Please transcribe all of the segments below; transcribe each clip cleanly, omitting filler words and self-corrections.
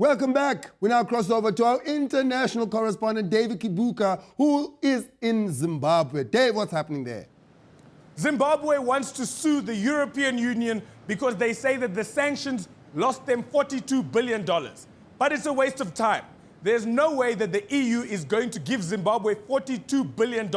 Welcome back. We now cross over to our international correspondent, David Kibuuka, who is in Zimbabwe. Dave, what's happening there? Zimbabwe wants to sue the European Union because they say that the sanctions lost them $42 billion. But it's a waste of time. There's no way that the EU is going to give Zimbabwe $42 billion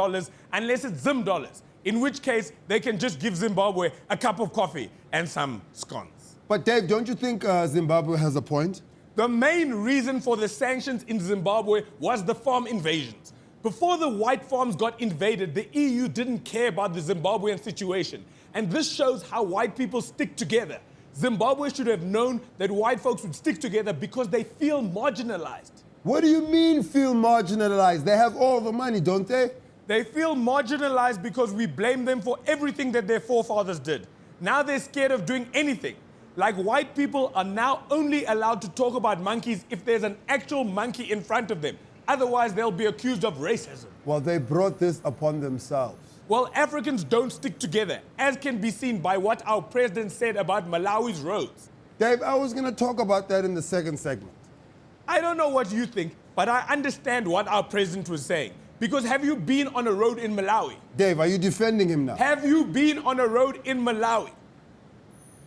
unless it's Zim dollars, in which case they can just give Zimbabwe a cup of coffee and some scones. But Dave, don't you think Zimbabwe has a point? The main reason for the sanctions in Zimbabwe was the farm invasions. Before the white farms got invaded, the EU didn't care about the Zimbabwean situation. And this shows how white people stick together. Zimbabwe should have known that white folks would stick together because they feel marginalized. What do you mean feel marginalized? They have all the money, don't they? They feel marginalized because we blame them for everything that their forefathers did. Now they're scared of doing anything. Like white people are now only allowed to talk about monkeys if there's an actual monkey in front of them. Otherwise, they'll be accused of racism. Well, they brought this upon themselves. Well, Africans don't stick together, as can be seen by what our president said about Malawi's roads. Dave, I was going to talk about that in the second segment. I don't know what you think, but I understand what our president was saying. Because have you been on a road in Malawi? Dave, are you defending him now? Have you been on a road in Malawi?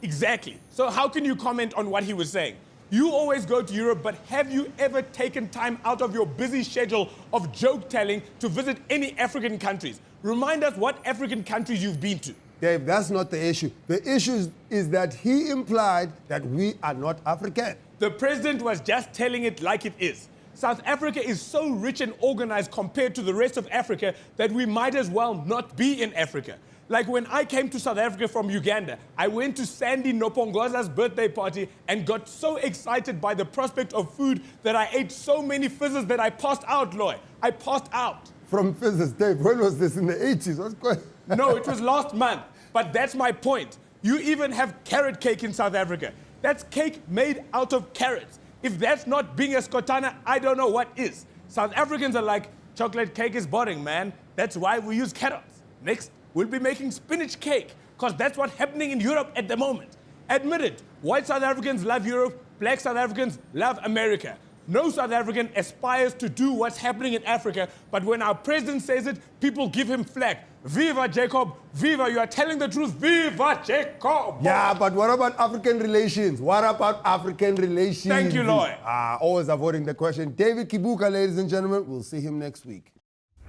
Exactly. So how can you comment on what he was saying? You always go to Europe, but have you ever taken time out of your busy schedule of joke telling to visit any African countries? Remind us what African countries you've been to. Dave, that's not the issue. The issue is that he implied that we are not African. The president was just telling it like it is. South Africa is so rich and organized compared to the rest of Africa that we might as well not be in Africa. Like when I came to South Africa from Uganda, I went to Sandy Nopongoza's birthday party and got so excited by the prospect of food that I ate so many fizzes that I passed out, Loy. I passed out. From fizzes, Dave, when was this? In the 80s? What's going on? No, it was last month. But that's my point. You even have carrot cake in South Africa. That's cake made out of carrots. If that's not being a Skotana, I don't know what is. South Africans are like, chocolate cake is boring, man. That's why we use carrots. Next, we'll be making spinach cake, because that's what's happening in Europe at the moment. Admit it, white South Africans love Europe, black South Africans love America. No South African aspires to do what's happening in Africa, but when our president says it, people give him flack. Viva Jacob, viva, you are telling the truth, viva Jacob! Yeah, but what about African relations? What about African relations? Thank you, Loy. Always avoiding the question. David Kibuuka, ladies and gentlemen, we'll see him next week.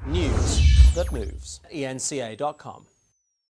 News that moves. ENCA.com.